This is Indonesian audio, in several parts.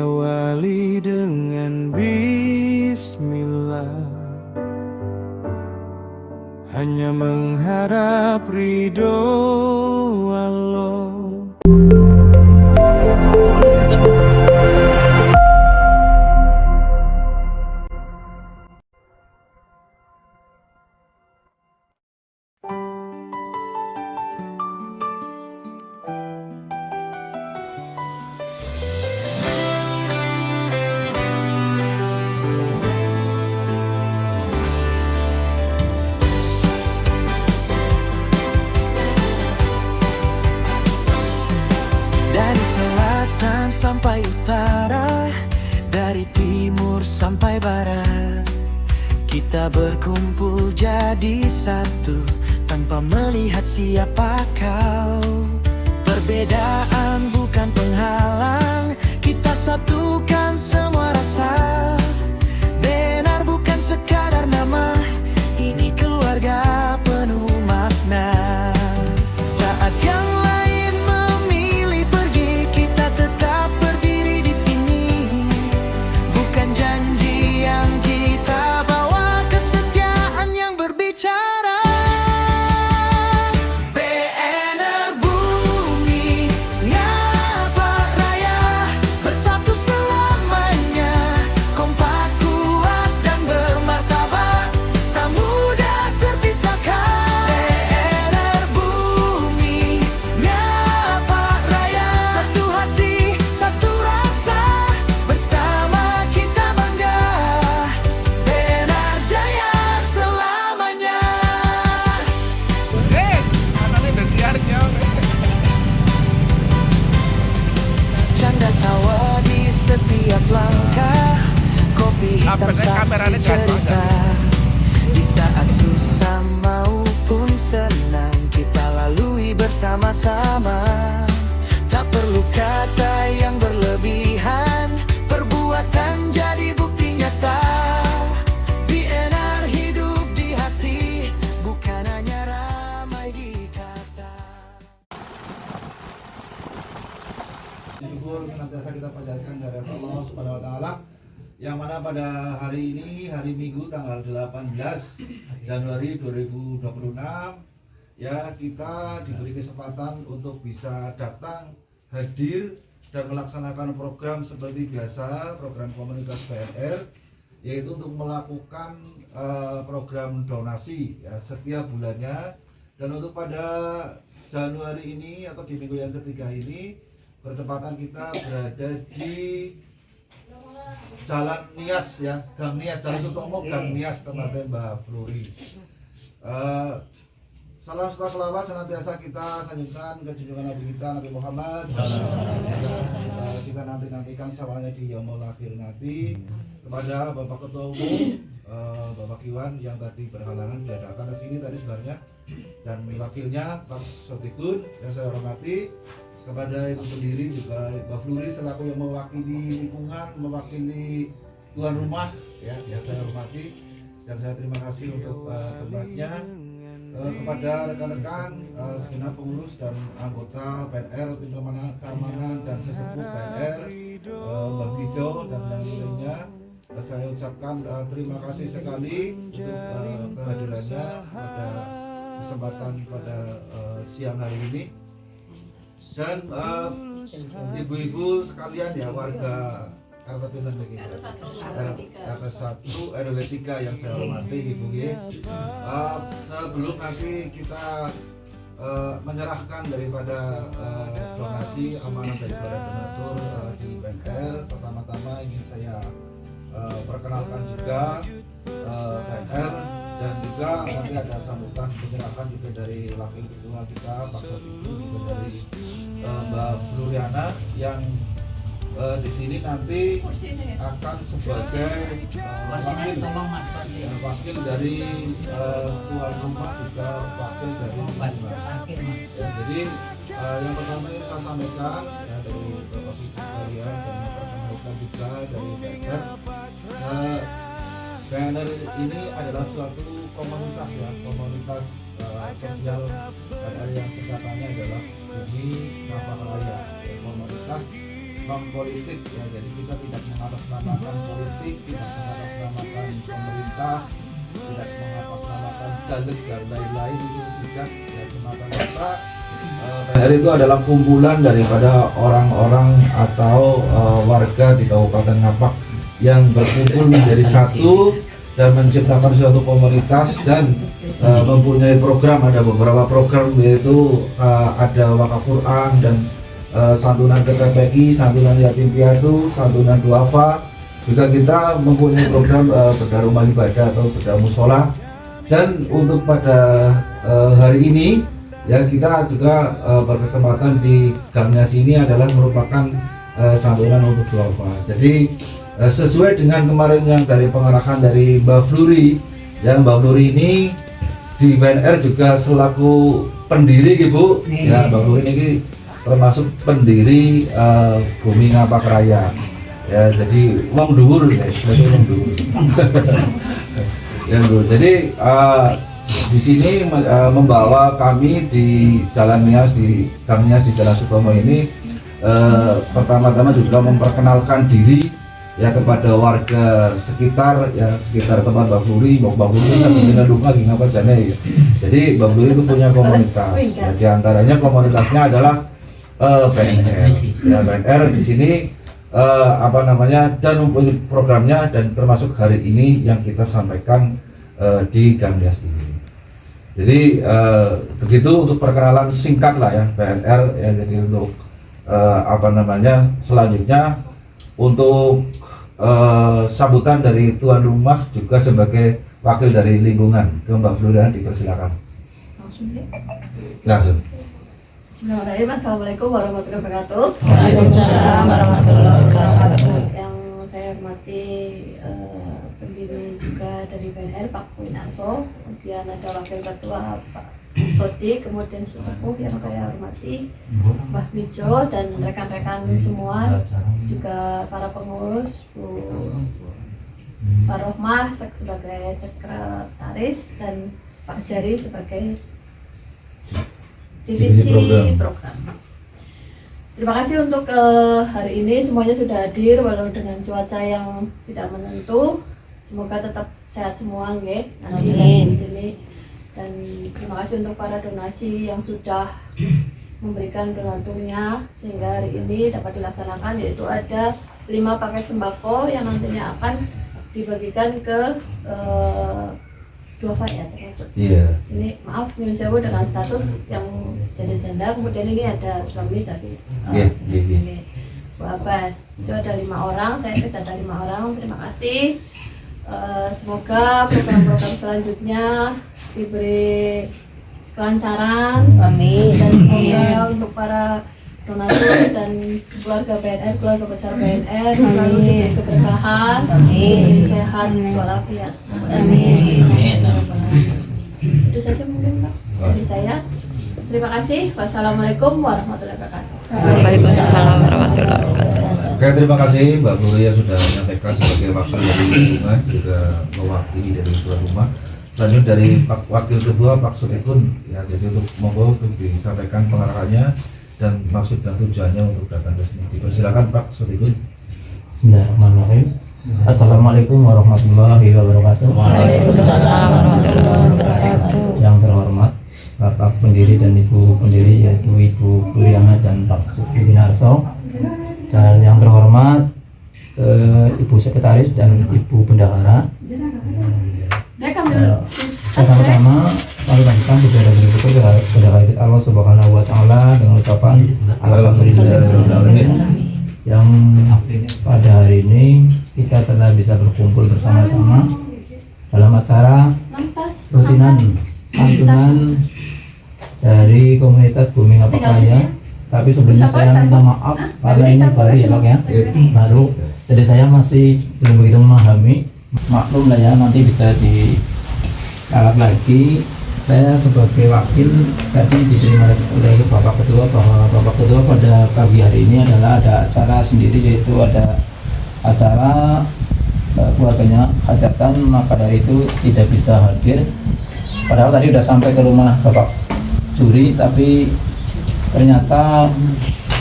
diawali dengan bismillah, hanya mengharap ridho Allah. Dari selatan sampai utara, dari timur sampai barat, kita berkumpul jadi satu tanpa melihat siapa kau. Perbedaan bukan penghalang, kita satukan semua rasa. Benar bukan sekadar nama, ini keluarga penuh makna. Saat yang lain memilih pergi, kita tetap berdiri di sini. Bukan janji yang kita bawa, kesetiaan yang berbicara. BNR Bumi Ngapa Raya, bersatu selamanya, kompak kuat dan bermartabat, tak mudah terpisahkan. BNR Bumi Ngapa Raya, satu hati, satu rasa, bersama kita bangga. BNR Jaya selamanya. Canda tawa di setiap langkah, kopi hitam saksi cerita. Di saat susah maupun senang, kita lalui bersama-sama. Tak perlu kata yang berlebihan, perbuatan jadi bukti nyata. BNR hidup di hati, bukan hanya ramai di kata. Syukur senantiasa kita panjatkan kehadirat Allah Subhanahu wa taala, yang mana pada hari ini, hari Minggu tanggal 18 Januari 2026, ya, kita diberi kesempatan untuk bisa datang, hadir dan melaksanakan program seperti biasa, program komunitas BNR, yaitu untuk melakukan program donasi, ya, setiap bulannya. Dan untuk pada Januari ini atau di minggu yang ketiga ini, bertepatan kita berada di Jalan Nias, ya, Gang Nias, Jalan Sutomo, Gang Nias, tempatnya Mbak Flori. Salam serta selawat senantiasa kita sanjungkan ke junjungan Nabi kita, Nabi Muhammad. Kita nantikan samanya di yaumul akhir nanti, kepada Bapak Ketua Umum, Bapak Iwan yang tadi berhalangan tidak datang ke sini tadi sebenarnya, dan wakilnya Pak Sotikun yang saya hormati, kepada Ibu pendiri juga Mbak Flori selaku yang mewakili lingkungan, mewakili tuan rumah, ya, yang saya hormati dan saya terima kasih untuk tempatnya. Kepada rekan-rekan segenap pengurus dan anggota BNR, tim keamanan dan sesepuh BNR, Mbak Kijo dan yang lainnya, saya ucapkan terima kasih sekali untuk kehadirannya pada kesempatan pada siang hari ini. Dan ibu-ibu sekalian, ya, warga RT Pinten RT 1 RW 3 yang saya hormati, Ibu ya. Sebelum nanti kita menyerahkan daripada donasi amanah daripada donatur di BNR, pertama-tama ingin saya perkenalkan juga BNR, dan juga nanti ada sambutan penyerahan juga dari wakil ketua kita Pak Sotiku, juga dari Mbak Floriana yang di sini nanti akan sebagai wakil dari tuan rumah, juga wakil dari ya, jadi yang pertama ini kita sampaikan, ya, dari Bapak sekalian, dan perkenalkan juga dari BNR. BNR ini adalah suatu komunitas, ya, komunitas sosial BNR yang singkatannya adalah Bumi Ngapa Raya, komunitas non politik ya, jadi kita tidak mengatasnamakan politik, tidak mengatasnamakan pemerintah, tidak mengatasnamakan caleg dan lain-lain, itu tidak ya, semata-mata PNR itu adalah kumpulan daripada orang-orang atau warga di Kabupaten Ngapak yang berkumpul menjadi satu dan menciptakan suatu komunitas dan mempunyai program. Ada beberapa program, yaitu ada wakaf Quran dan santunan KPPI, santunan yatim piatu, santunan duafa. Juga kita mempunyai program bedah rumah ibadah atau bedah musola. Dan untuk pada hari ini ya, kita juga berkesempatan di gangnya sini adalah merupakan santunan untuk duafa. Jadi sesuai dengan kemarin yang dari pengarahan dari Mbak Fluri, yang Mbak Fluri ini di BNR juga selaku pendiri gitu ya. Mbak Fluri ini termasuk pendiri Bumi Ngapak Raya ya, jadi uang dhuwur ya, sebagai uang dhuwur ya bro. Jadi di sini membawa kami di Jalan Nias, di Gang Nias di Jalan Sutomo ini pertama-tama juga memperkenalkan diri ya kepada warga sekitar ya, sekitar tempat Mbak Fluri. Mbak Fluri kan punya rumah di ngapa jane ya. Jadi Mbak Fluri itu punya komunitas. Ya, di antaranya komunitasnya adalah BNR. Ya, BNR di sini apa namanya, dan mempunyai programnya, dan termasuk hari ini yang kita sampaikan di Gang Nias ini. Jadi begitu untuk perkenalan singkat lah ya BNR ya. Jadi untuk apa namanya, selanjutnya untuk sambutan dari tuan rumah juga sebagai wakil dari lingkungan ke Mbak Florian, dipersilakan. Langsung. Bismillahirrahmanirrahim. Assalamualaikum warahmatullahi wabarakatuh. Waalaikumsalam warahmatullahi wabarakatuh. Yang saya hormati pendiri juga dari BNR Pak Winarso, kemudian ada wakil ketua Pak Sodi, kemudian sesepuh yang saya hormati Mbah Mijo dan rekan-rekan semua, juga para pengurus, Bu Farohmah sebagai sekretaris dan Pak Jari sebagai divisi program. Terima kasih untuk hari ini semuanya sudah hadir walau dengan cuaca yang tidak menentu. Semoga tetap sehat semua nggih nanti di sini. Dan terima kasih untuk para donasi yang sudah memberikan donaturnya sehingga hari ini dapat dilaksanakan, yaitu ada 5 paket sembako yang nantinya akan dibagikan ke duafa ya termasuk. Iya. Ini maaf nyuwun sewu dengan status yang janda-janda, kemudian ini ada suami dari Bu Abbas. Itu ada 5 orang, saya ada 5 orang. Terima kasih. Semoga program-program selanjutnya diberi kelancaran. Amin. Dan semoga untuk para donatur dan keluarga BNR, keluarga besar BNR selalu diberi keberkahan, diberi sehat walafiat. Amin. Itu saja mungkin Pak dari saya. Terima kasih. Wassalamualaikum warahmatullahi wabarakatuh. Waalaikumsalam warahmatullahi wabarakatuh. Oke, terima kasih Mbak Gloria sudah menyampaikan sebagai wakil dari lingkungan, juga mewakili dari tuan rumah. Selanjutnya dari wakil ketua Pak Sotikun ya, jadi untuk monggo untuk disampaikan pengarahannya dan maksud dan tujuannya untuk datang ke sini. Dipersilakan Pak Sotikun. Bismillahirrahmanirrahim. Assalamualaikum warahmatullahi wabarakatuh. Waalaikumsalam warahmatullahi wabarakatuh. Yang terhormat Bapak pendiri dan Ibu pendiri, yaitu Ibu Floriana dan Pak Sudi Winarso, dan yang terhormat Ibu Sekretaris dan Ibu Bendahara. Sama-sama kami lanjutkan secara berikut kepada Allah Subhanahu wa Ta'ala dengan ucapan alhamdulillah, yang pada hari ini kita telah bisa berkumpul bersama-sama dalam acara rutinan santunan dari komunitas Bumi Ngapak Raya. Tapi sebelumnya saya minta maaf karena ini baru ya Pak ya, baru, jadi saya masih belum begitu memahami. Maklum lah ya, nanti bisa dikalat lagi. Saya sebagai wakil tadi diterima oleh Bapak Ketua bahwa Bapak Ketua pada pagi hari ini adalah ada acara sendiri, yaitu ada acara keluarganya hajatan, maka dari itu tidak bisa hadir. Padahal tadi sudah sampai ke rumah Bapak Juri, tapi ternyata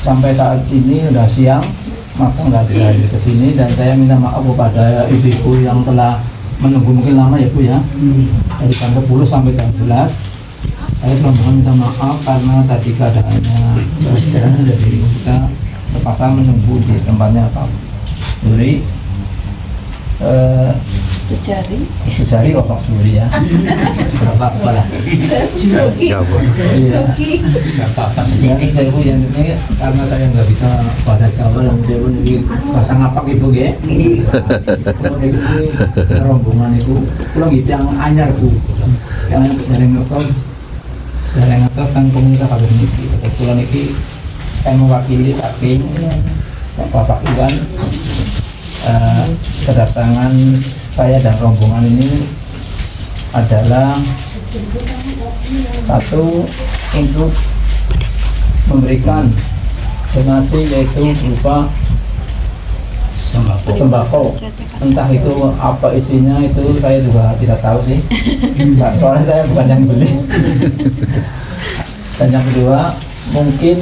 sampai saat ini sudah siang maka nggak bisa hadir ke sini, dan saya minta maaf kepada ibu-ibu yang telah menunggu mungkin lama ya Bu ya, dari jam 10 sampai jam 11. Saya mohon minta maaf karena tadi keadaannya berjalan, jadi kita terpaksa menunggu di tempatnya Pak Suri. Sujari Pak Suri ya. Berapa lah? Iya. Nggak apa-apa. Sedikit saya Bu yang ini karena saya nggak bisa bahasa Jawa dan saya pun ini bahasa ngapak Ibu ya. Kemudian itu rombongan itu pulang gitu yang anyar Bu. Yang dari ngetos dan komunitas kabar ini. Kebetulan ini saya mewakili saking Bapak Iwan. Kedatangan saya dan rombongan ini adalah satu untuk memberikan donasi, yaitu berupa sembako. Entah itu apa isinya, itu saya juga tidak tahu sih, soalnya saya bukan yang beli. Dan yang kedua, mungkin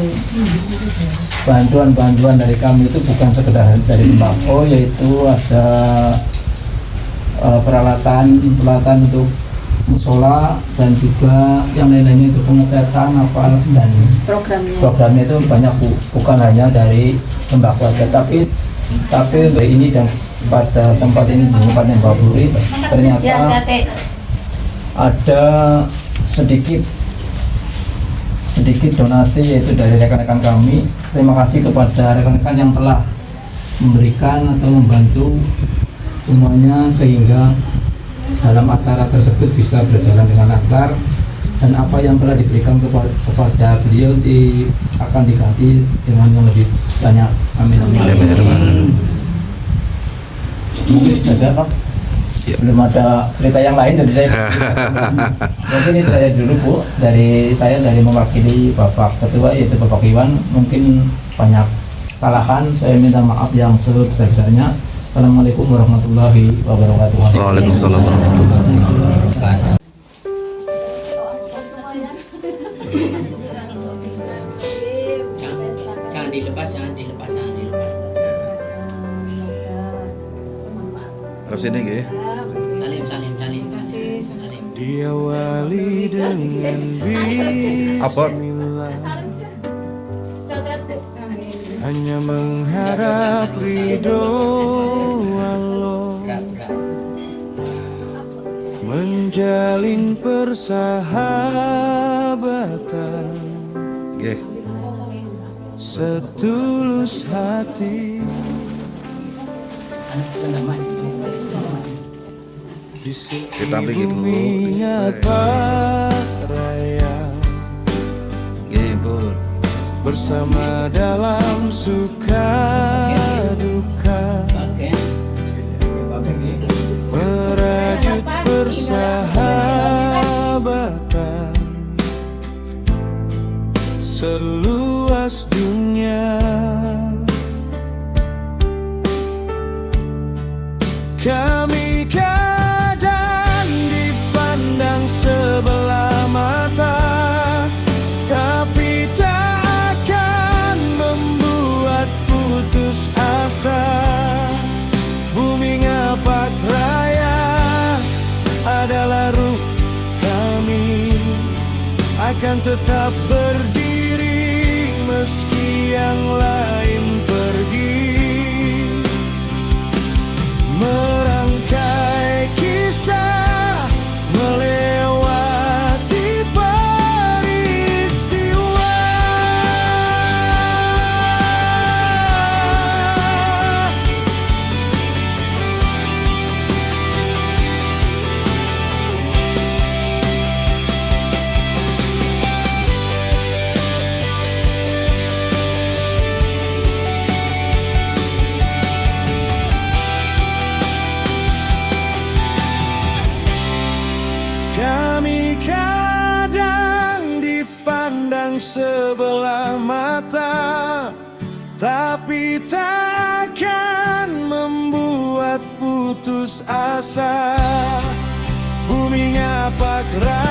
bantuan dari kami itu bukan sekedar dari sembako, yaitu ada peralatan untuk musola dan juga yang lain-lainnya itu pengecatan apa, dan programnya itu banyak Bu, bukan hanya dari sembako aja, tapi dari ini dan pada tempat ini, di tempatnya Mbak Buri, ternyata ada sedikit donasi, yaitu dari rekan-rekan kami. Terima kasih kepada rekan-rekan yang telah memberikan atau membantu semuanya sehingga dalam acara tersebut bisa berjalan dengan lancar, dan apa yang telah diberikan kepada beliau akan diganti dengan yang lebih banyak. Amin. Mungkin saja Pak. Belum ada cerita yang lain, jadi saya mungkin itu saya dulu Bu, dari mewakili Bapak Ketua, yaitu Bapak Iwan. Mungkin banyak kesalahan, saya minta maaf yang sebesar-besarnya. Assalamualaikum warahmatullahi wabarakatuh. Waalaikumsalam warahmatullahi wabarakatuh. Jangan dilepas. Harus ini nggih. Salim. Diawali dengan Apa? bismillah, hanya mengharap ridho Allah, menjalin persahabatan Nggih. setulus hati. Di Kita bikin dulu. bumi nyata raya, Nggih, Bu. bersama dalam suka duka, merajut persahabatan seluas dunia. Kami kadang dipandang sebelah mata, tapi tak akan membuat putus asa. Bumi Ngapak Raya adalah ruh kami, akan tetap berdiri meski yang lain pergi. Merangkai kisah melewati peristiwa, kami kadang dipandang sebelah mata, tapi takkan membuat putus asa. Bumi Ngapak Raya